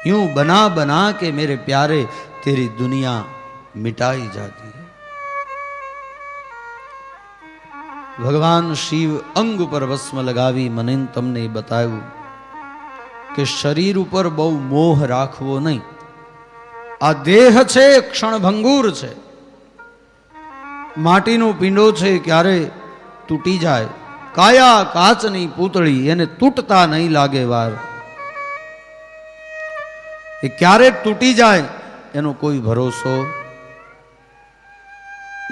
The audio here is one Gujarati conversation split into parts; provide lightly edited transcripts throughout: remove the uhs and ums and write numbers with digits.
यूं बना बना के मेरे प्यारे तेरी दुनिया मिटाई जाती है। भगवान शिव अंग पर भस्म लगावी મને તમને બતાવ્યું કે શરીર ઉપર બહુ મોહ રાખવો નહીં. આ દેહ છે ક્ષણભંગુર છે, માટીનો પીંડો છે, ક્યારે તૂટી જાય. કાયા કાચની પૂતળી, એને તૂટતા નહીં લાગે વાર. એ ક્યારે તૂટી જાય એનો કોઈ ભરોસો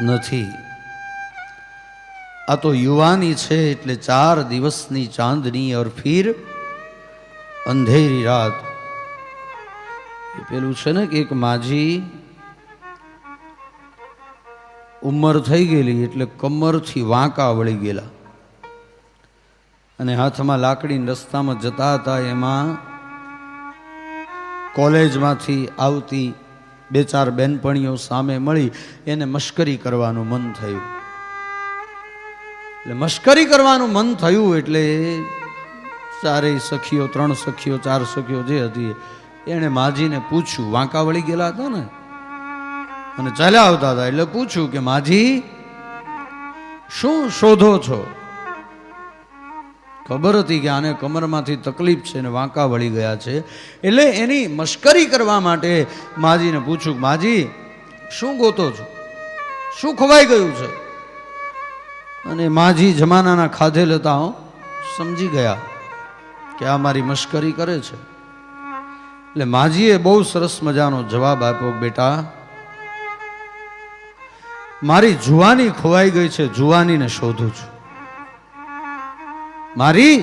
નથી. આ તો યુવાની છે એટલે 4 દિવસની ચાંદની और फिर અંધેરી રાત. એ પેલું છે ને કે એક માજી ઉંમર થઈ ગયેલી એટલે કમરથી વાંકા વળી ગયેલા અને હાથમાં લાકડી રસ્તામાં જતા હતા. એમાં કોલેજમાંથી આવતી 2-4 બેનપણીઓ સામે મળી, એને મશ્કરી કરવાનું મન થયું. એટલે મશ્કરી કરવાનું મન થયું એટલે 4 સખીઓ, 3 સખીઓ, 4 સખીઓ જે હતી એણે માજીને પૂછ્યું, વાંકા વળી ગયેલા હતા ને અને ચાલ્યા આવતા હતા એટલે પૂછ્યું કે માજી શું શોધો છો? ખબર હતી કે આને કમરમાંથી તકલીફ છે ને વાંકા વળી ગયા છે, એટલે એની મશ્કરી કરવા માટે માજીને પૂછ્યું, માજી શું ગોતો છો, શું ખવાઈ ગયું છે? અને માજી જમાનાના ખાધેલ હતા, સમજી ગયા કે આ મારી મશ્કરી કરે છે. એટલે માજીએ બહુ સરસ મજાનો જવાબ આપ્યો, બેટા મારી જુવાની ખોવાઈ ગઈ છે, જુવાનીને શોધું છું. મારી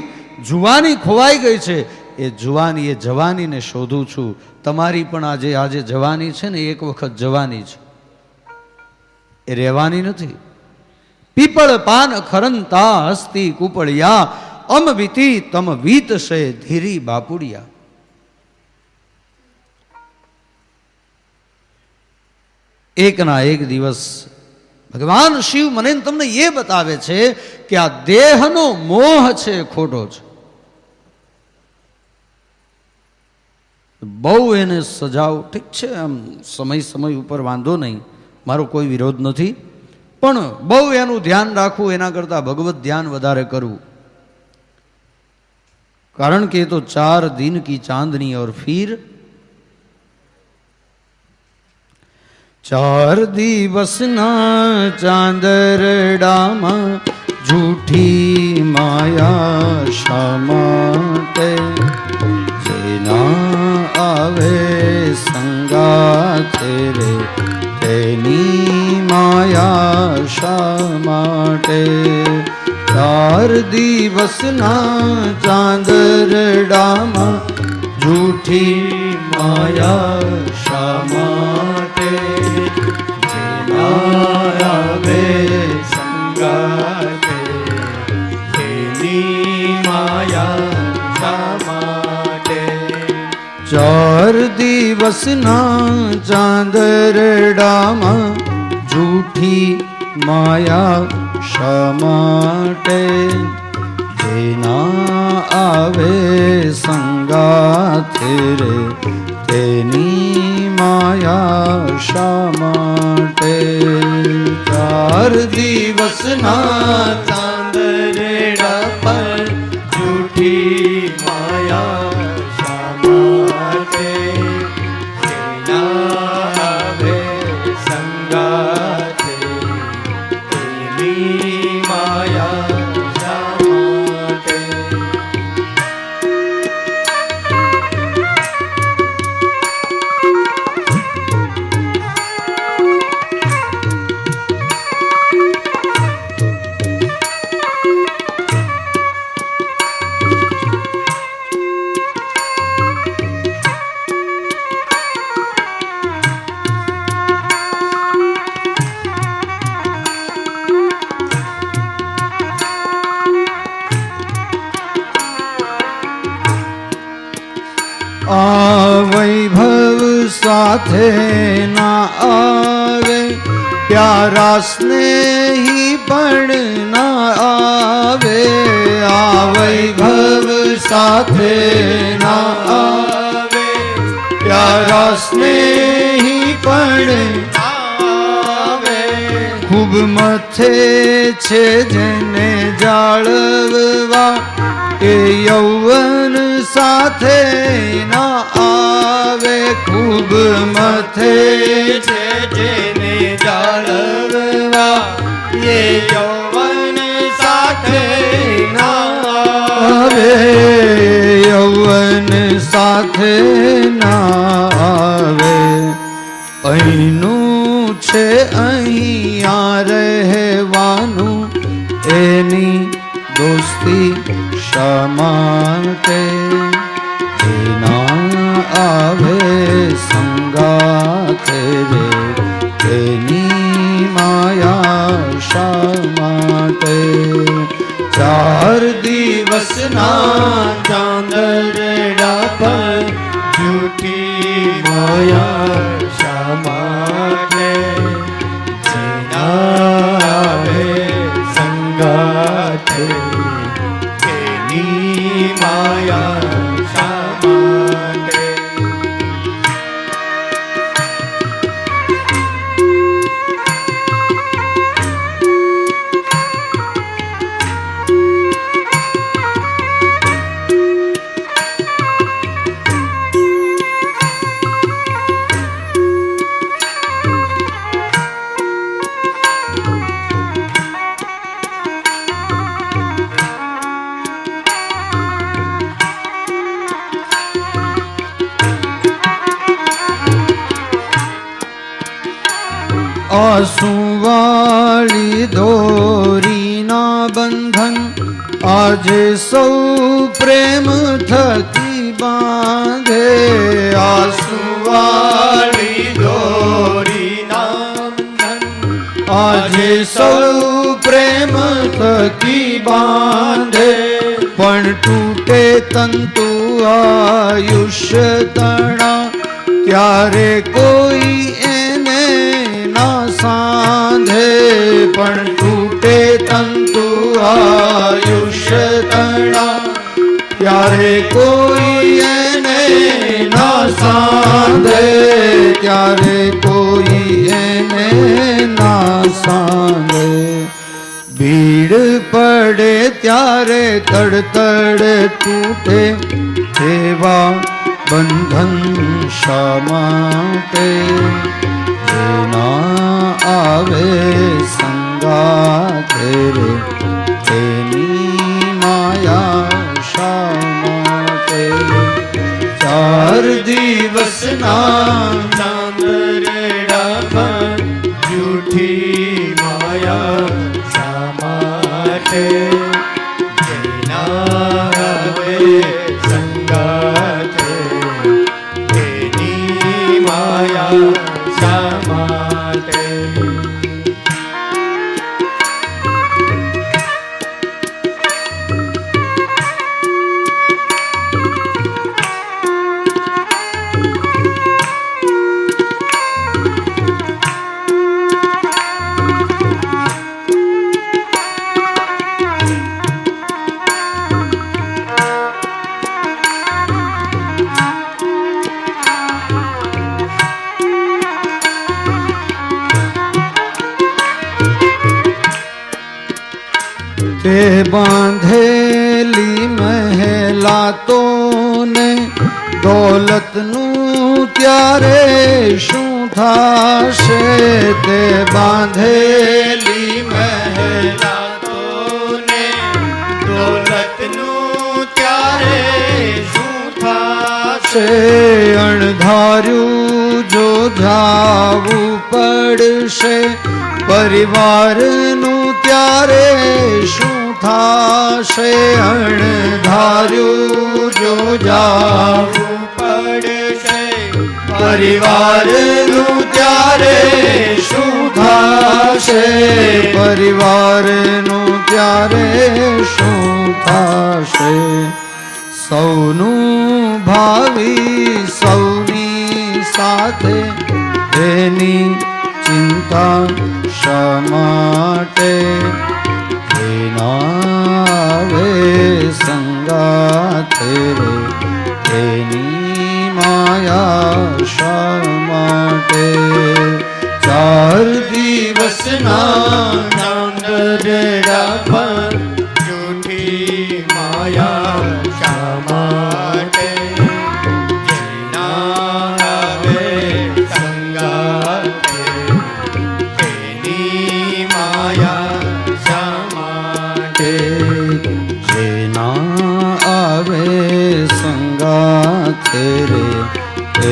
જુવાની ખોવાઈ ગઈ છે, એ જુવાની, એ જવાનીને શોધું છું. તમારી પણ આજે જવાની છે ને, એક વખત જવાની છે, એ રહેવાની નથી. પીપળ પાન ખરંતા હસ્તી કુપળિયા, અમ વીતી તમ વીત છે ધીરી બાપુડિયા. એકના એક દિવસ ભગવાન શિવ મને તમને એ બતાવે છે કે આ દેહનો મોહ છે ખોટો છે. બહુ એને સજાવ, ઠીક છે, આમ સમય ઉપર વાંધો નહીં, મારો કોઈ વિરોધ નથી, પણ બહુ એનું ધ્યાન રાખવું એના કરતા ભગવત ધ્યાન વધારે કરવું. કારણ કે તો 4 दिन की चांदनी और फिर 4 દિવસના ચાંદરડામાં જૂઠી માયા શા માટે, જેના આવે સંગાથે રે તેની માયા શા માટે. 4 દિવસના ચાંદરડામાં જૂઠી માયા શા માટે, જેના આવે સંગાથે તેની માયા શા માટે. 4 દિવસના ચાંદરડામાં જૂઠી માયા શા માટે, જેના આવે સંગાથે રે તેની માયા શા માટે. 4 દિવસના ચાંદરડા પર જૂઠી માયા શા માટે, જેના આવે સંગાથે તેની માયા શા માટે. वैभव साथे ना आवे, प्यारा स्नेही पण ना आवे। आ वैभव साथे ना आवे, તારા સ્નેહી પણ આવે, ખૂબ મથે છે જેને જાળવવા, એ યૌવન સાથે ના આવે. ખૂબ મથે છે જેને જાળવવા, એ યૌવન સાથે ના આવે, યૌવન સાથે ના આવે. અહીંનું છે અહીંયા રહેવાનું, એની દોસ્તી શા માટે ના આવે સંગાથે રે, એની માયા શા માટે. 4 દિવસના ચાંદરડા પર જૂઠી માયા શા માટે, આવે સંગાથે એની માયા શા માટે. આંસુવાળી દોરીના બંધન આજે સૌ પ્રેમ થકી બાંધે. આંસુવાળી દોરીના બંધન આજે સૌ પ્રેમ થકી બાંધે, પણ તૂટે તંતુ આયુષ્ય તણા, ત્યારે કોઈ એને ના સાંધે. પણ તૂટે તંતુ આયુષ્ય તણા, ત્યારે કોઈ એને ના સાંધે, ત્યારે કોઈ એને ના સાંધે. ભીડ પડે ત્યારે તડતડ તૂટે, એવા બંધન શા માટે ના આવે સંગાથે રે, તેની માયા શા માટે. 4 દિવસના ચાંદરડા પર જૂઠી માયા શા માટે, આવે સંગાથે તેની માયા શા માટે. તે બાંધેલી મહેલાતોને દોલતનું ત્યારે શું થાશે. તે બાંધેલી મહેલાતોને દોલતનું ત્યારે શું થાશે. અણધાર્યું જો જાવું પડશે, પરિવારનું ત્યારે શું થાશે. અણધાર્યું જો જાવું પડશે, પરિવારનું ત્યારે શું થાશે. પરિવારનું ત્યારે શું થાશે. સૌનું ભાવિ સૌની સાથે, એની ચિંતા શા માટે આવે સંગાથે રે, એની માયા શા માટે? 4 દિવસના નાંદરડા પર જૂઠી માયા શા માટે? જેના આવે સંગાથે તેની માયા શા માટે? જેના આવે સંગાથે રે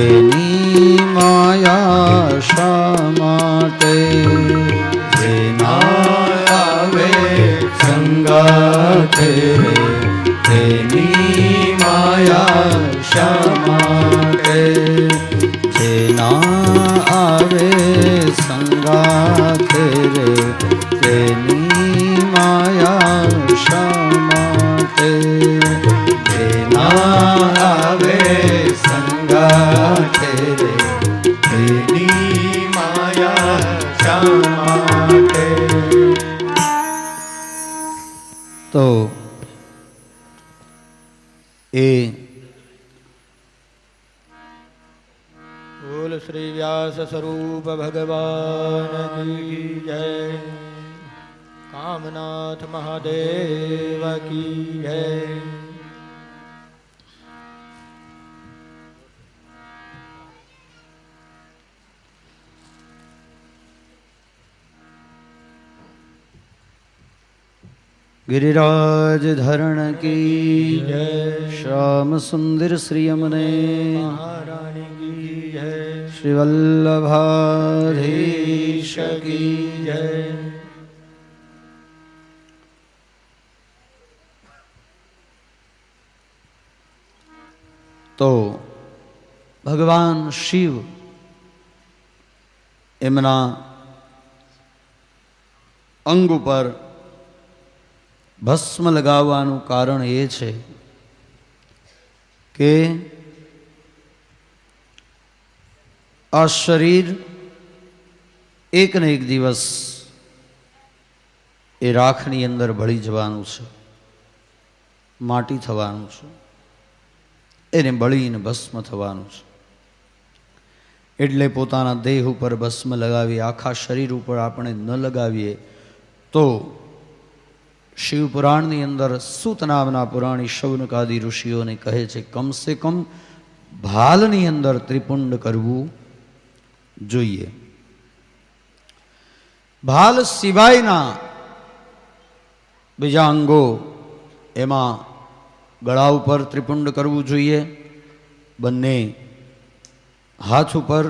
એની માયા શા માટે? જેના આવે સંગાથે રે એની માયા શા માટે? જેના આવે સંગાથે રે તેની માયા શા માટે? જેના આવે સંગાથે રે તેની માયા શા માટે? તો એ બોલ શ્રી વ્યાસ સ્વરૂપ ભગવાન કી જય. કામનાથ મહાદેવ કી જય. गिरिराज धरण की जय. श्याम सुंदर श्री यमुने महारानी की जय. श्री वल्लभाधीश की जय. તો ભગવાન શિવ એમના અંગ ઉપર ભસ્મ લગાવવાનું કારણ એ છે કે આ શરીર એક ને એક દિવસ એ રાખની અંદર ભળી જવાનું છે, માટી થવાનું છે, એને બળીને ભસ્મ થવાનું છે. એટલે પોતાના દેહ ઉપર ભસ્મ લગાવીએ, આખા શરીર ઉપર આપણે ન લગાવીએ તો શિવપુરાણની અંદર સૂત નામના પુરાણી શૌનકાદિ ઋષિઓને કહે છે કમસે કમ ભાલની અંદર ત્રિપુંડ કરવું જોઈએ. ભાલ સિવાયના બીજા અંગો એમાં ગળા ઉપર ત્રિપુંડ કરવું જોઈએ, બંને હાથ ઉપર,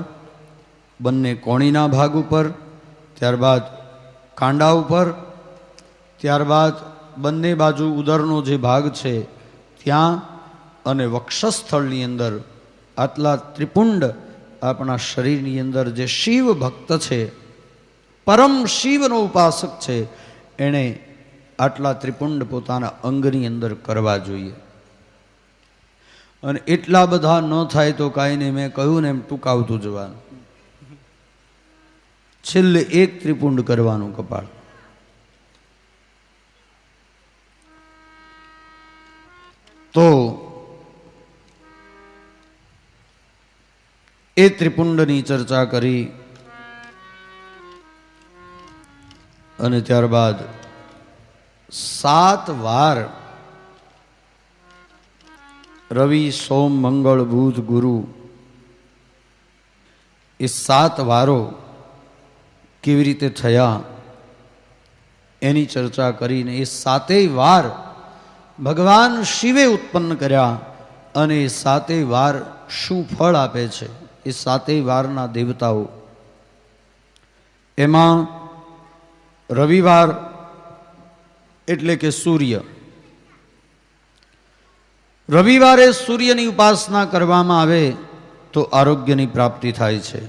બંને કોણીના ભાગ ઉપર, ત્યારબાદ કાંડા ઉપર, ત્યારબાદ બંને બાજુ ઉદરનો જે ભાગ છે ત્યાં અને વક્ષસ્થળની અંદર આટલા ત્રિપુંડ આપણા શરીરની અંદર જે શિવ ભક્ત છે, પરમ શિવનો ઉપાસક છે, એણે આટલા ત્રિપુંડ પોતાના અંગની અંદર કરવા જોઈએ. અને એટલા બધા ન થાય તો કાંઈ નહીં, મેં કહ્યું ને એમ ટૂંકાવતું જવાનું. છેલ્લે એક ત્રિપુંડ કરવાનું કપાળ. તો એ ત્રિપુંડની ચર્ચા કરી અને ત્યારબાદ 7 વાર રવિ, સોમ, મંગળ, બુધ, ગુરુ એ 7 વારો કેવી રીતે થયા એની ચર્ચા કરીને એ 7 વાર ભગવાન શિવે ઉત્પન્ન કર્યા અને એ 7 વાર શું ફળ આપે છે એ 7 વારના દેવતાઓ. એમાં રવિવાર એટલે કે સૂર્ય. રવિવારે સૂર્યની ઉપાસના કરવામાં આવે તો આરોગ્યની પ્રાપ્તિ થાય છે.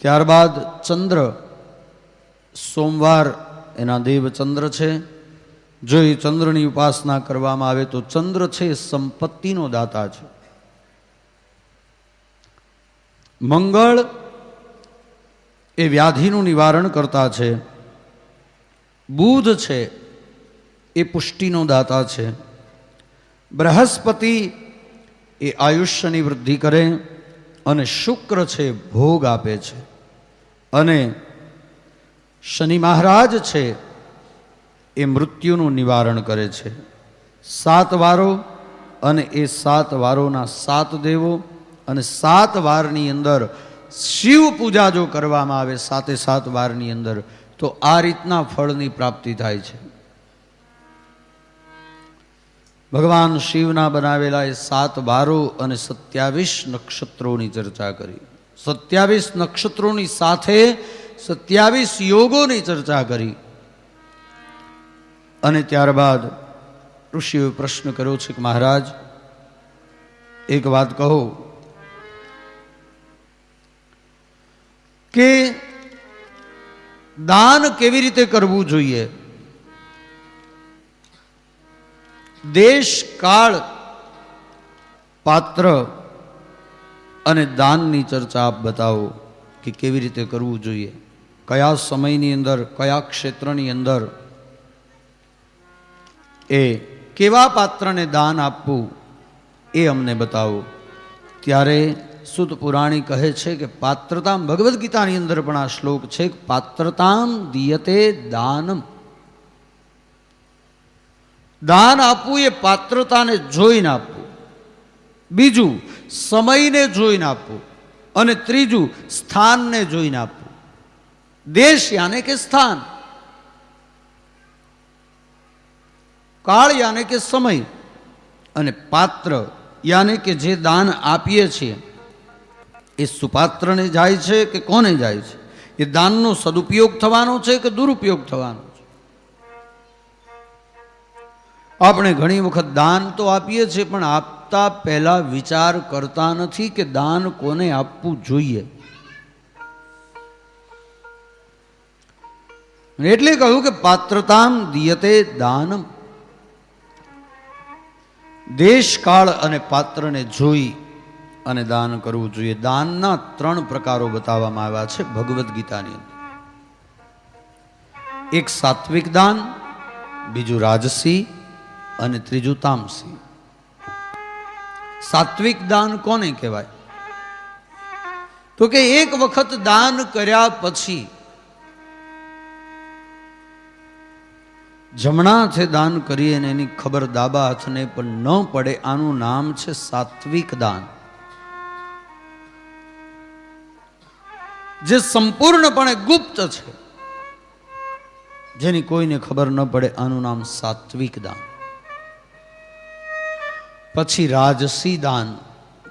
ત્યારબાદ ચંદ્ર, સોમવાર એના દેવ ચંદ્ર છે. જો એ ચંદ્રની ઉપાસના કરવામાં આવે તો ચંદ્ર છે સંપત્તિનો દાતા છે. મંગળ એ વ્યાધિનું નિવારણ કરતા છે. બુધ છે એ પુષ્ટિનો દાતા છે. બૃહસ્પતિ એ આયુષ્યની વૃદ્ધિ કરે, અને શુક્ર છે ભોગ આપે છે, અને શનિ મહારાજ છે એ મૃત્યુનું નિવારણ કરે છે. 7 વારો, અને એ 7 વારોના 7 દેવો, અને 7 વારની અંદર શિવ પૂજા જો કરવામાં આવે 7 વારની અંદર, તો આ રીતના ફળની પ્રાપ્તિ થાય છે. ભગવાન શિવના બનાવેલા એ 7 વારો અને 27 નક્ષત્રોની ચર્ચા કરી. 27 નક્ષત્રોની સાથે 27 યોગોની ચર્ચા કરી. અને ત્યારબાદ ઋષિઓએ પ્રશ્ન કર્યો છે કે મહારાજ, એક વાત કહો કે દાન કેવી રીતે કરવું જોઈએ? દેશ, કાળ, પાત્ર અને દાનની ચર્ચા આપ બતાવો કે કેવી રીતે કરવું જોઈએ, કયા સમયની અંદર, કયા ક્ષેત્રની અંદર, એ કેવા પાત્રને દાન આપવું એ અમને બતાવો. ત્યારે સુત પુરાણી કહે છે કે પાત્રતામ, ભગવદ્ ગીતાની અંદર પણ આ શ્લોક છે કે પાત્રતામ દીયતે દાનમ. દાન આપવું એ પાત્રતાને જોઈને આપવું, બીજું સમયને જોઈને આપવું, અને ત્રીજું સ્થાનને જોઈને આપવું. દેશ યાને કે સ્થાન, કાળ યાને કે સમય, અને પાત્ર યાને કે જે દાન આપીએ છીએ એ સુપાત્રને જાય છે કે કોને જાય છે? એ દાનનો સદુપયોગ થવાનો છે કે દુરુપયોગ થવાનો છે? આપણે ઘણી વખત દાન તો આપીએ છીએ, પણ આપતા પહેલા વિચાર કરતા નથી કે દાન કોને આપવું જોઈએ. એટલે કહ્યું કે પાત્રતામ દીયતે દાનમ. દેશ, કાળ અને પાત્રને જોઈ અને દાન કરવું જોઈએ. દાનના 3 પ્રકારો બતાવવામાં આવ્યા છે ભગવદ્ ગીતાની અંદર. એક સાત્વિક દાન, બીજું રાજસી, અને ત્રીજું તામસી. સાત્વિક દાન કોને કહેવાય? તો કે એક વખત દાન કર્યા પછી જમણા હાથે દાન કરીએ અને એની ખબર ડાબા હાથને પણ ન પડે, આનું નામ છે સાત્વિક દાન. જે સંપૂર્ણપણે ગુપ્ત છે, જેની કોઈને ખબર ન પડે, આનું નામ સાત્વિક દાન. પછી રાજસી દાન,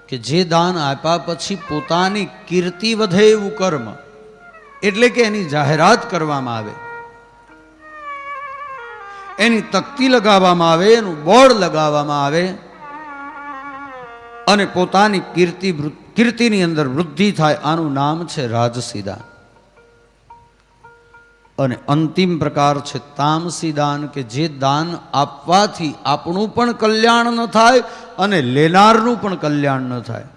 કે જે દાન આપ્યા પછી પોતાની કીર્તિ વધે એવું કર્મ, એટલે કે એની જાહેરાત કરવામાં આવે, એની તકતી લગાવવામાં આવે, એનું બોર્ડ લગાવવામાં આવે, અને પોતાની કીર્તિની અંદર વૃદ્ધિ થાય, આનું નામ છે રાજસી દાન. અને અંતિમ પ્રકાર છે તામસી દાન, કે જે દાન આપવાથી આપણું પણ કલ્યાણ ન થાય અને લેનારનું પણ કલ્યાણ ન થાય,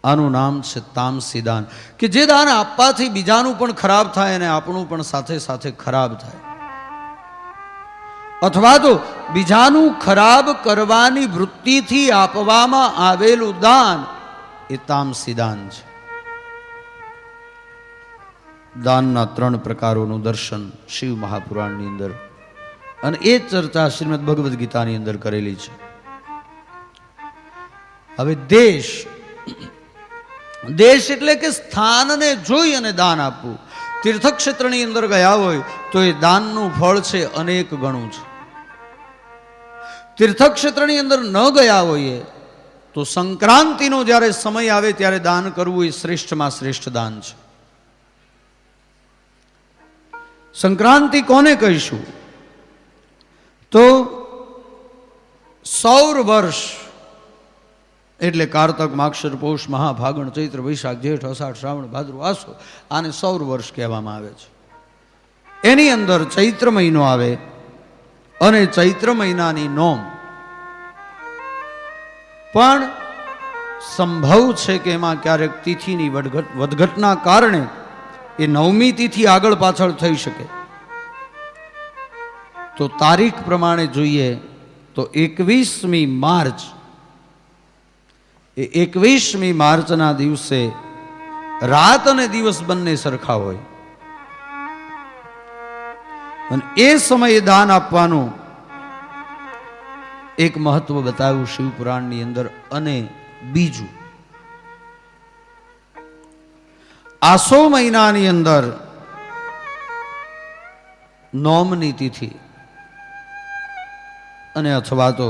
આનું નામ છે તામસી દાન. કે જે દાન આપવાથી બીજાનું પણ ખરાબ થાય અને આપણું પણ સાથે સાથે ખરાબ થાય, અથવા તો બીજાનું ખરાબ કરવાની વૃત્તિથી આપવામાં આવેલું દાન એ તામસી દાન છે. દાનના 3 પ્રકારોનું દર્શન શિવ મહાપુરાણની અંદર, અને એ ચર્ચા શ્રીમદ ભગવદ્ ગીતાની અંદર કરેલી છે. હવે દેશ એટલે કે સ્થાનને જોઈ અને દાન આપવું. તીર્થક્ષેત્રની અંદર ગયા હોય તો એ દાનનું ફળ છે અનેક ગણું છે. તીર્થક્ષેત્રની અંદર ન ગયા હોઈએ તો સંક્રાંતિનો જ્યારે સમય આવે ત્યારે દાન કરવું એ શ્રેષ્ઠમાં શ્રેષ્ઠ દાન છે. સંક્રાંતિ કોને કહીશું? તો સૌર વર્ષ એટલે કારતક, માગશર, પૌષ, મહા, ફાગણ, ચૈત્ર, વૈશાખ, જેઠ, અષાઢ, શ્રાવણ, ભાદરવો, આસો, આને સૌર વર્ષ કહેવામાં આવે છે. એની અંદર ચૈત્ર મહિનો આવે, અને ચૈત્ર મહિનાની નોમ પણ સંભવ છે કે એમાં ક્યારેક તિથિની વધઘટના કારણે એ 9મી તિથિ આગળ પાછળ થઈ શકે. તો તારીખ પ્રમાણે જોઈએ તો 21મી માર્ચ, એ 21મી માર્ચના દિવસે રાત અને દિવસ બંને સરખા હોય અને એ સમયે દાન આપવાનું એક મહત્વ બતાવ્યું શિવપુરાણની અંદર. અને બીજું, આસો મહિનાની અંદર નોમની તિથિ અને અથવા તો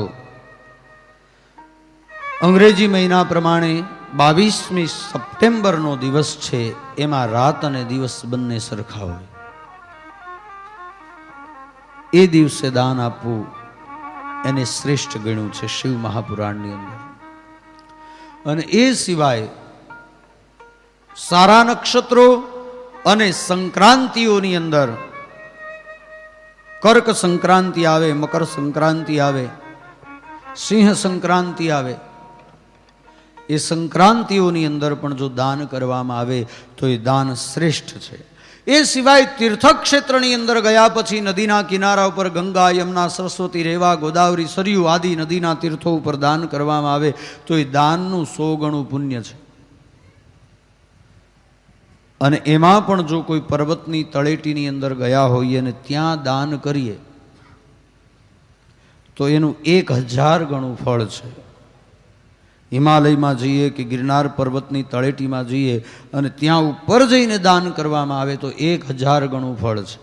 અંગ્રેજી મહિના પ્રમાણે 22મી સપ્ટેમ્બરનો દિવસ છે, એમાં રાત અને દિવસ બંને સરખા હોય. એ દિવસે દાન આપવું એને શ્રેષ્ઠ ગણ્યું છે શિવ મહાપુરાણની અંદર. અને એ સિવાય સારા નક્ષત્રો અને સંક્રાંતિઓની અંદર કર્ક સંક્રાંતિ આવે, મકર સંક્રાંતિ આવે, સિંહ સંક્રાંતિ આવે, એ સંક્રાંતિઓની અંદર પણ જો દાન કરવામાં આવે તો એ દાન શ્રેષ્ઠ છે. એ સિવાય તીર્થક્ષેત્રની અંદર ગયા પછી નદીના કિનારા ઉપર ગંગા, યમુના, સરસ્વતી, રેવા, ગોદાવરી, સરયુ આદિ નદીના તીર્થો ઉપર દાન કરવામાં આવે તો એ દાનનું 100 ગણું પુણ્ય છે. અને એમાં પણ જો કોઈ પર્વતની તળેટીની અંદર ગયા હોઈએ અને ત્યાં દાન કરીએ તો એનું 1000 ગણું ફળ છે. હિમાલયમાં જઈએ કે ગિરનાર પર્વતની તળેટીમાં જઈએ અને ત્યાં ઉપર જઈને દાન કરવામાં આવે તો 1000 ગણું ફળ છે.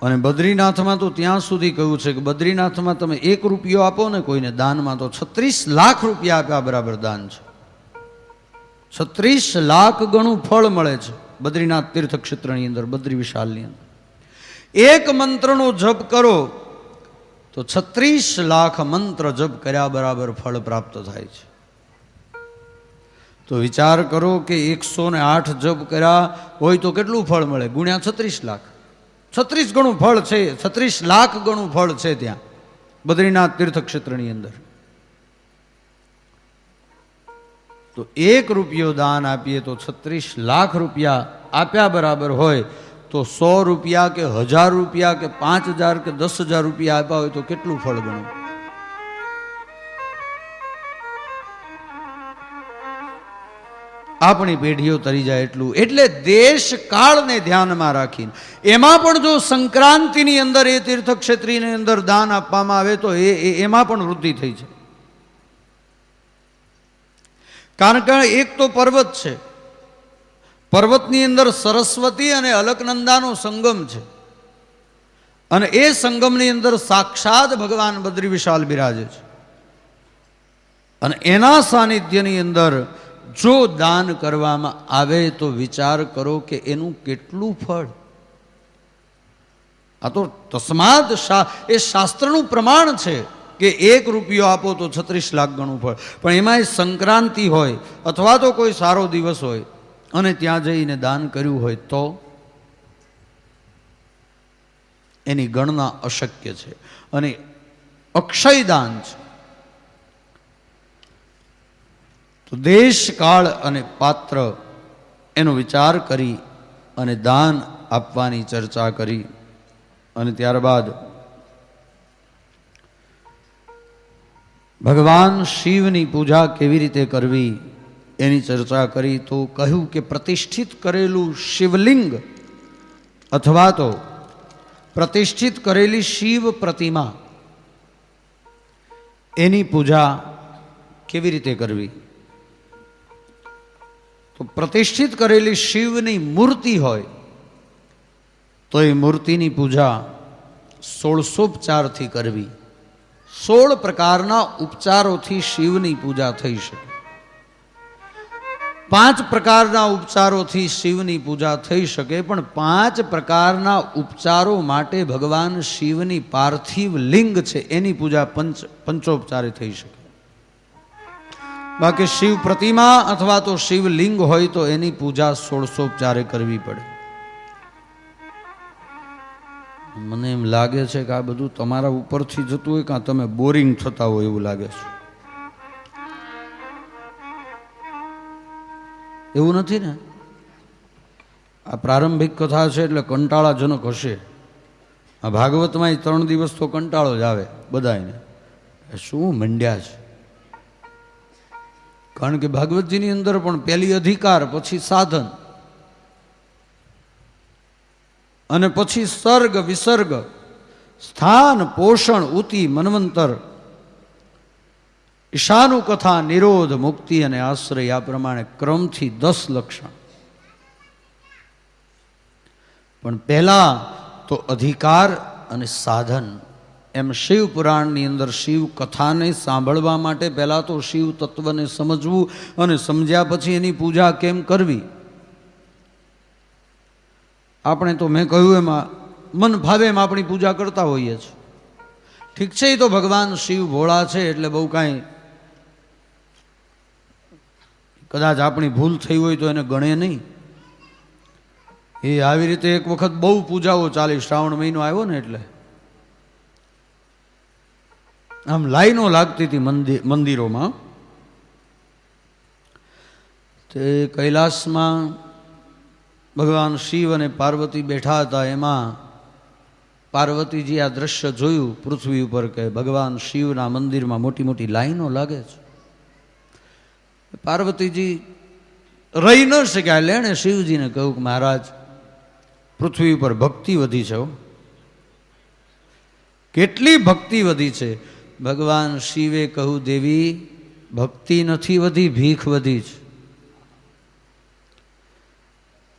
અને બદ્રીનાથમાં તો ત્યાં સુધી કહ્યું છે કે બદ્રીનાથમાં તમે 1 રૂપિયો આપો ને કોઈને દાનમાં તો 36 લાખ રૂપિયા આપ્યા બરાબર દાન છે. 36 લાખ ગણું ફળ મળે છે બદ્રીનાથ તીર્થક્ષેત્રની અંદર, બદ્રી વિશાલની અંદર. એક મંત્રનો જપ કરો તો 36 લાખ મંત્ર જપ કર્યા બરાબર ફળ પ્રાપ્ત થાય છે. તો વિચાર કરો કે 108 જપ કર્યા હોય તો કેટલું ફળ મળે? ગુણ્યા 36 લાખ. 36 ગણું ફળ છે, 36 લાખ ગણું ફળ છે ત્યાં બદ્રીનાથ તીર્થક્ષેત્રની અંદર. તો 1 રૂપિયો દાન આપીએ તો 36 લાખ રૂપિયા આપ્યા બરાબર હોય. તો 100 રૂપિયા કે 1000 રૂપિયા કે 5000 કે 10,000 રૂપિયા આપ્યા હોય તો કેટલું ફળ ગણું? આપણી પેઢીઓ તરી જાય એટલું. એટલે દેશ કાળને ધ્યાનમાં રાખીને એમાં પણ જો સંક્રાંતિની અંદર એ તીર્થક્ષેત્રની અંદર દાન આપવામાં આવે તો એમાં પણ વૃદ્ધિ થઈ છે. કારણ કે એક તો પર્વત છે, પર્વતની અંદર સરસ્વતી અને અલકનંદાનો સંગમ છે અને એ સંગમની અંદર સાક્ષાત ભગવાન બદ્રી વિશાલ બિરાજે છે. અને એના સાનિધ્યની અંદર જો દાન કરવામાં આવે તો વિચાર કરો કે એનું કેટલું ફળ. આ તો તસ્માદ એ શાસ્ત્રનું પ્રમાણ છે કે 1 રૂપિયો આપો તો 36 લાખ ગણું ફળ. પણ એમાં સંક્રાંતિ હોય અથવા તો કોઈ સારો દિવસ હોય અને ત્યાં જઈને દાન કર્યું હોય તો એની ગણના અશક્ય છે અને અક્ષય દાન છે. તો દેશ કાળ અને પાત્ર એનો વિચાર કરી અને દાન આપવાની ચર્ચા કરી. અને ત્યારબાદ ભગવાન શિવની પૂજા કેવી રીતે કરવી એની ચર્ચા કરી. તો કહ્યું કે પ્રતિષ્ઠિત કરેલું શિવલિંગ અથવા તો પ્રતિષ્ઠિત કરેલી શિવ પ્રતિમા એની પૂજા કેવી રીતે કરવી? તો પ્રતિષ્ઠિત કરેલી શિવની મૂર્તિ હોય તો એ મૂર્તિની પૂજા 16 કરવી. 16 પ્રકારના ઉપચારોથી શિવની પૂજા થઈ શકે. 5 પ્રકારના ઉપચારોથી શિવની પૂજા થઈ શકે, પણ 5 પ્રકારના ઉપચારો માટે ભગવાન શિવની પાર્થિવ લિંગ છે એની પૂજા પંચોપચારે થઈ શકે. બાકી શિવ પ્રતિમા અથવા તો શિવલિંગ હોય તો એની પૂજા 16 કરવી પડે. મને એમ લાગે છે કે આ બધું તમારા ઉપરથી જતું હોય કાં તમે બોરિંગ થતા હોય એવું લાગે છે. એવું નથી ને? આ પ્રારંભિક કથા છે એટલે કંટાળાજનક હશે, આ ભાગવતમાં 3 દિવસ તો કંટાળો જ આવે બધાને, શું મંડ્યા છે. કારણ કે ભાગવતજીની અંદર પણ પહેલી અધિકાર, પછી સાધન અને પછી સર્ગ વિસર્ગ, સ્થાન પોષણ ઉતિ મન્વંતર, ઈશાનુ કથા નિરોધ મુક્તિ અને આશ્રય, આ પ્રમાણે ક્રમથી 10 લક્ષણ. પણ પહેલા તો અધિકાર અને સાધન. એમ શિવ પુરાણની અંદર શિવ કથાને સાંભળવા માટે પહેલા તો શિવ તત્વને સમજવું અને સમજ્યા પછી એની પૂજા કેમ કરવી. આપણે તો મેં કહ્યું એમાં મન ભાવે એમ આપણી પૂજા કરતા હોઈએ છીએ. ઠીક છે, એ તો ભગવાન શિવ ભોળા છે એટલે બહુ કાંઈ કદાચ આપણી ભૂલ થઈ હોય તો એને ગણે નહીં. એ આવી રીતે એક વખત બહુ પૂજાઓ ચાલી, શ્રાવણ મહિનો આવ્યો ને એટલે આમ લાઈનો લાગતી હતી મંદિરોમાં. તે કૈલાસમાં ભગવાન શિવ અને પાર્વતી બેઠા હતા. એમાં પાર્વતીજી આ દ્રશ્ય જોયું પૃથ્વી ઉપર કે ભગવાન શિવના મંદિરમાં મોટી મોટી લાઈનો લાગે છે. પાર્વતીજી રહી ન શક્યા એટલે એણે શિવજીને કહ્યું કે મહારાજ, પૃથ્વી ઉપર ભક્તિ વધી છે. કેટલી ભક્તિ વધી છે? ભગવાન શિવે કહ્યું, દેવી ભક્તિ નથી વધી, ભીખ વધી છે.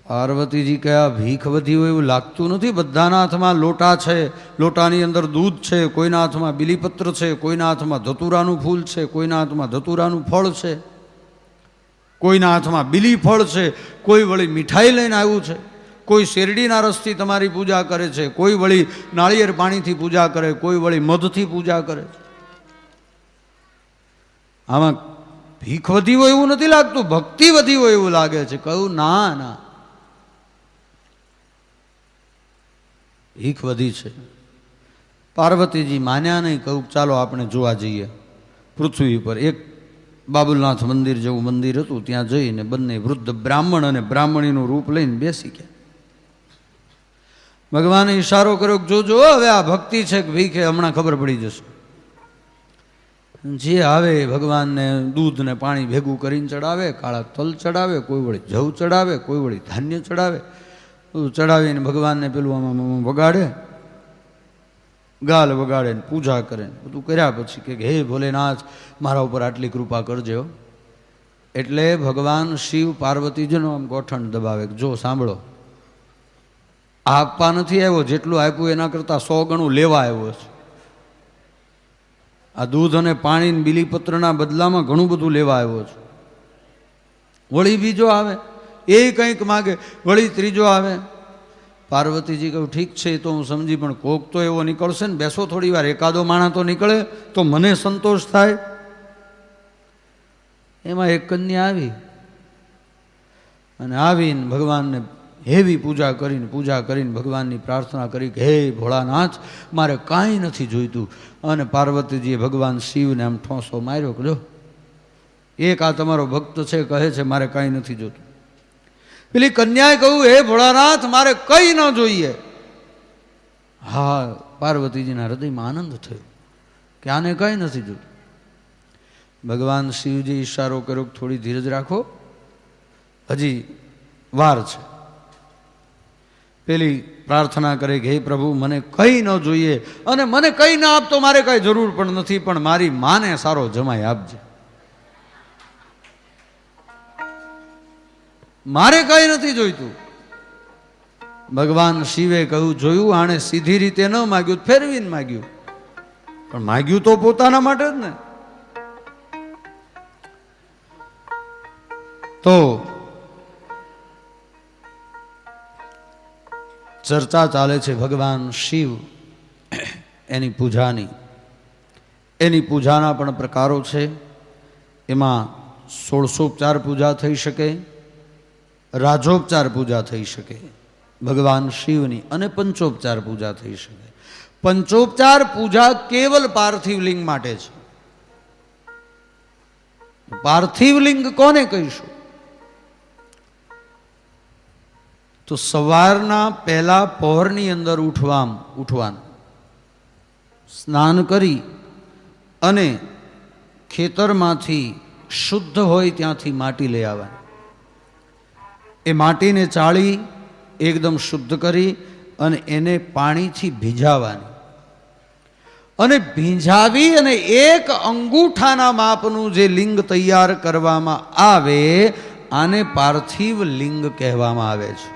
પાર્વતીજી કહ્યા, ભીખ વધી હોય એવું લાગતું નથી. બધાના હાથમાં લોટા છે, લોટાની અંદર દૂધ છે, કોઈના હાથમાં બીલીપત્ર છે, કોઈના હાથમાં ધતુરાનું ફૂલ છે, કોઈના હાથમાં ધતુરાનું ફળ છે, કોઈના હાથમાં બીલી ફળ છે, કોઈ વળી મીઠાઈ લઈને આવ્યું છે, કોઈ શેરડીના રસથી તમારી પૂજા કરે છે, કોઈ વળી નાળિયેર પાણીથી પૂજા કરે, કોઈ વળી મધથી પૂજા કરે છે. આમાં ભીખ વધી હોય એવું નથી લાગતું, ભક્તિ વધી હોય એવું લાગે છે. કહ્યું, ના ના, ભીખ વધી છે. પાર્વતીજી માન્યા નહીં. કહ્યું, ચાલો આપણે જોવા જઈએ. પૃથ્વી પર એક બાબુલનાથ મંદિર જેવું મંદિર હતું, ત્યાં જઈને બંને વૃદ્ધ બ્રાહ્મણ અને બ્રાહ્મણીનું રૂપ લઈને બેસી ગયા. ભગવાને ઈશારો કર્યો કે જોજો હવે આ ભક્તિ છે કે ભીખ, હમણાં ખબર પડી જશે. જે આવે ભગવાનને દૂધ ને પાણી ભેગું કરીને ચડાવે, કાળા તલ ચડાવે, કોઈ વળી જવ ચડાવે, કોઈ વળી ધાન્ય ચડાવે. બધું ચડાવીને ભગવાનને પેલું આમાં વગાડે, ગાલ વગાડે ને પૂજા કરે. બધું કર્યા પછી કે હે ભોલેનાથ, મારા ઉપર આટલી કૃપા કરજો. એટલે ભગવાન શિવ પાર્વતીજીનો આમ ગોઠણ દબાવે, જો સાંભળો, આપવા નથી આવ્યો, જેટલું આપ્યું એના કરતાં 100 ગણું લેવા આવ્યો છે. આ દૂધ અને પાણી બીલીપત્રના બદલામાં ઘણું બધું લેવા આવ્યો છે. વળી બીજો આવે, એ કંઈક માગે, વળી ત્રીજો આવે. પાર્વતીજી કહ્યું, ઠીક છે એ તો હું સમજી, પણ કોક તો એવો નીકળશે ને, બેસો થોડી વાર, એકાદો માણસ તો નીકળે તો મને સંતોષ થાય. એમાં એક કન્યા આવી અને આવીને ભગવાનને હેવી પૂજા કરીને ભગવાનની પ્રાર્થના કરી કે હે ભોળાનાથ, મારે કાંઈ નથી જોઈતું. અને પાર્વતીજીએ ભગવાન શિવને આમ ઠોંસો માર્યો કે જો, એક આ તમારો ભક્ત છે કહે છે મારે કાંઈ નથી જોતું. પેલી કન્યાએ કહ્યું, હે ભોળાનાથ, મારે કંઈ ન જોઈએ. હા, પાર્વતીજીના હૃદયમાં આનંદ થયો કે આને કંઈ નથી જોતું. ભગવાન શિવજી ઈશારો કર્યો, થોડી ધીરજ રાખો, હજી વાર છે. પેલી પ્રાર્થના કરે કે હે પ્રભુ, મને કંઈ ન જોઈએ અને મને કંઈ ના આપતો મારે કાંઈ જરૂર પણ નથી, પણ મારી માને સારો જમાઈ આપજે. મારે કંઈ નથી જોઈતું. ભગવાન શિવે કહ્યું, જોયું, આણે સીધી રીતે ન માગ્યું, ફેરવીને માગ્યું, પણ માગ્યું તો પોતાના માટે જ ને. તો ચર્ચા ચાલે છે ભગવાન શિવ એની પૂજાની. એની પૂજાના પણ પ્રકારો છે. એમાં 16ઉપચાર પૂજા થઈ શકે, રાજોપચાર પૂજા થઈ શકે ભગવાન શિવની, અને પંચોપચાર પૂજા થઈ શકે. પંચોપચાર પૂજા કેવલ પાર્થિવ લિંગ માટે છે. પાર્થિવ લિંગ કોને કહીશું? તો સવારના પહેલા પહોરની અંદર ઉઠવાનું, સ્નાન કરી અને ખેતરમાંથી શુદ્ધ હોય ત્યાંથી માટી લઈ આવવાની. એ માટીને ચાળી એકદમ શુદ્ધ કરી અને એને પાણીથી ભીંજાવવાની અને ભીંજાવી અને એક અંગૂઠાના માપનું જે લિંગ તૈયાર કરવામાં આવે આને પાર્થિવ લિંગ કહેવામાં આવે છે.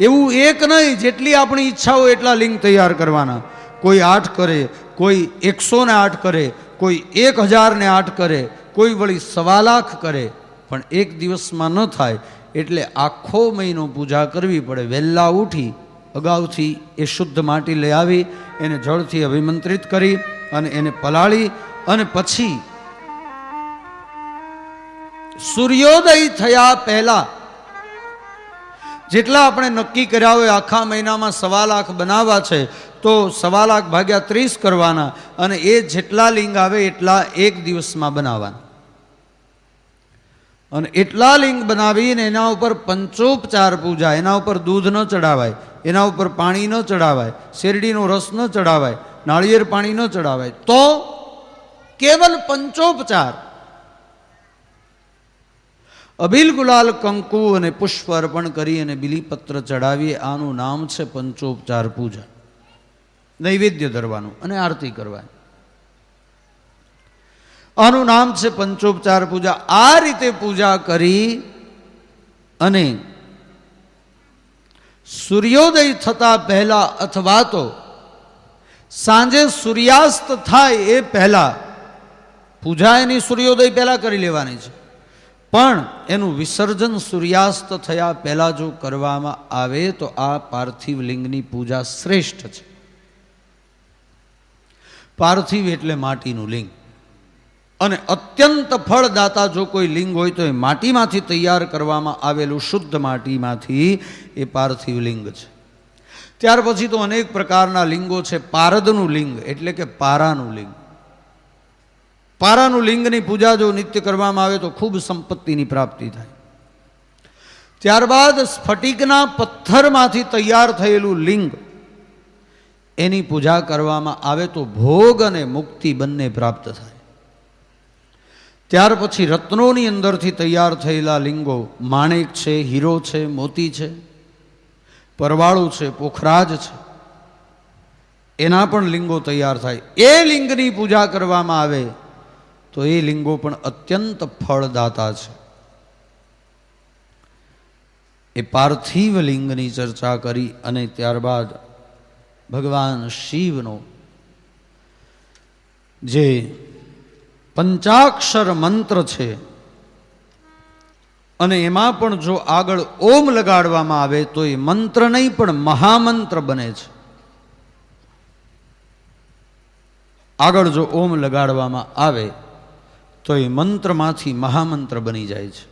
એવું એક નહીં, જેટલી આપણી ઈચ્છા હોય એટલા લિંગ તૈયાર કરવાના. કોઈ 8 કરે, કોઈ 108 કરે, કોઈ 1008 કરે, કોઈ વળી 1.25 લાખ કરે, પણ એક દિવસમાં ન થાય. એટલે આખો મહિનો પૂજા કરવી પડે. વહેલા ઉઠી અગાઉથી એ શુદ્ધ માટી લઈ આવી એને જળથી અભિમંત્રિત કરી અને એને પલાળી અને પછી સૂર્યોદય થયા પહેલા જેટલા આપણે નક્કી કર્યા હોય આખા મહિનામાં 1.25 લાખ બનાવવા છે તો 1.25 લાખ ભાગ્યા 30 કરવાના અને એ જેટલા લિંગ આવે એટલા એક દિવસમાં બનાવવાના. અને એટલા લિંગ બનાવીને એના ઉપર પંચોપચાર પૂજા, એના ઉપર દૂધ ન ચડાવાય, એના ઉપર પાણી ન ચડાવાય, શેરડીનો રસ ન ચડાવાય, નાળિયેર પાણી ન ચડાવાય, તો કેવલ પંચોપચાર અબીલ ગુલાલ કંકુ અને પુષ્પ અર્પણ કરી અને બિલીપત્ર ચડાવીએ. આનું નામ છે પંચોપચાર પૂજા. નૈવેદ્ય ધરવાનું અને આરતી કરવાની, આનું નામ છે પંચોપચાર પૂજા. આ રીતે પૂજા કરી અને સૂર્યોદય થતા પહેલા અથવા તો સાંજે સૂર્યાસ્ત થાય એ પહેલા પૂજા એની સૂર્યોદય પહેલા કરી લેવાની છે, પણ એનું વિસર્જન સૂર્યાસ્ત થયા પહેલા જો કરવામાં આવે તો આ પાર્થિવ લિંગની પૂજા શ્રેષ્ઠ છે. પાર્થિવ એટલે માટીનું લિંગ, અને અત્યંત ફળદાતા જો કોઈ લિંગ હોય તો એ માટીમાંથી તૈયાર કરવામાં આવેલું શુદ્ધ માટીમાંથી એ પાર્થિવ લિંગ છે. ત્યાર પછી તો અનેક પ્રકારના લિંગો છે. પારદનું લિંગ એટલે કે પારાનું લિંગ. પારાનું લિંગની પૂજા જો નિત્ય કરવામાં આવે તો ખૂબ સંપત્તિની પ્રાપ્તિ થાય. ત્યારબાદ સ્ફટિકના પથ્થરમાંથી તૈયાર થયેલું લિંગ, એની પૂજા કરવામાં આવે તો ભોગ અને મુક્તિ બંને પ્રાપ્ત થાય. ત્યાર પછી રત્નોની અંદરથી તૈયાર થયેલા લિંગો, માણેક છે, હીરો છે, મોતી છે, પરવાળું છે, પોખરાજ છે, એના પણ લિંગો તૈયાર થાય. એ લિંગની પૂજા કરવામાં આવે તો એ લિંગો પણ અત્યંત ફળદાતા છે. એ પાર્થિવ લિંગની ચર્ચા કરી અને ત્યારબાદ ભગવાન શિવનો જે પંચાક્ષર મંત્ર છે અને એમાં પણ જો આગળ ઓમ લગાડવામાં આવે તો એ મંત્ર નહીં પણ મહામંત્ર બને છે. આગળ જો ઓમ લગાડવામાં આવે તો એ મંત્રમાંથી મહામંત્ર બની જાય છે.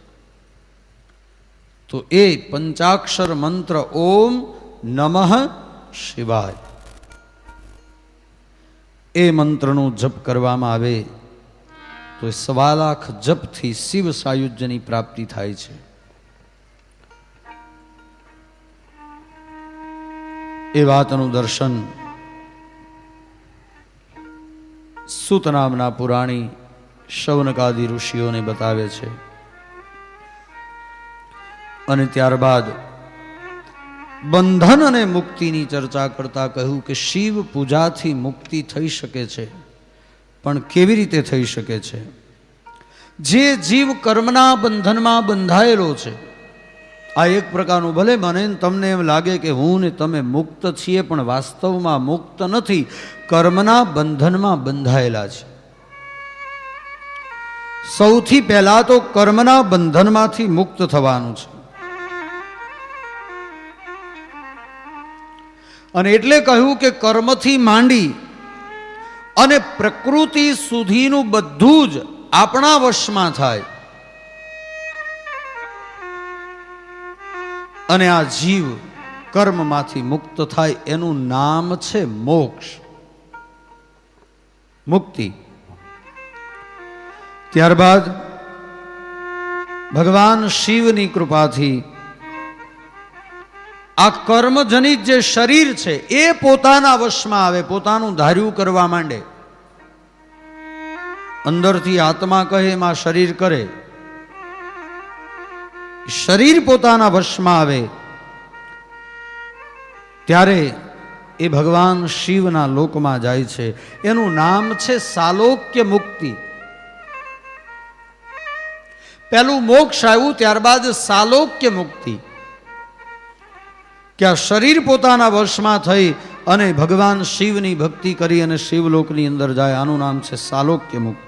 તો એ પંચાક્ષર મંત્ર ઓમ નમઃ શિવાય, એ મંત્રનો જપ કરવામાં આવે તો 1.25 લાખ જપથી શિવ સાયુજ્યની પ્રાપ્તિ થાય છે. એ વાતનું દર્શન સૂત નામના પુરાણી શૌનકાદિ ઋષિઓને બતાવે છે. અને ત્યારબાદ બંધન અને મુક્તિની ચર્ચા કરતા કહ્યું કે શિવ પૂજાથી મુક્તિ થઈ શકે છે, પણ કેવી રીતે થઈ શકે છે? જે જીવ કર્મના બંધનમાં બંધાયેલો છે, આ એક પ્રકારનું, ભલે મને તમને એમ લાગે કે હું ને તમે મુક્ત છીએ, પણ વાસ્તવમાં મુક્ત નથી, કર્મના બંધનમાં બંધાયેલા છે. સૌથી પહેલા તો કર્મના બંધનમાંથી મુક્ત થવાનું છે. અને એટલે કહ્યું કે કર્મથી માંડી અને પ્રકૃતિ સુધીનું બધું જ આપણા વશમાં થાય અને આ જીવ કર્મમાંથી મુક્ત થાય, એનું નામ છે મોક્ષ, મુક્તિ. ત્યારબાદ ભગવાન શિવની કૃપાથી આ કર્મજનિત જે શરીર છે એ પોતાના વશમાં આવે, પોતાનું ધાર્યું કરવા માંડે. અંદરથી આત્મા કહે એમાં શરીર કરે, શરીર પોતાના વશમાં આવે ત્યારે એ ભગવાન શિવના લોકમાં જાય છે. એનું નામ છે સાલોક્ય મુક્તિ. પહેલું મોક્ષ આવ્યું, ત્યારબાદ સાલોક્ય મુક્તિ, કે આ શરીર પોતાના વશમાં થઈ અને ભગવાન શિવની ભક્તિ કરી અને શિવલોકની અંદર જાય. આનું નામ છે સાલોક્ય મુક્તિ.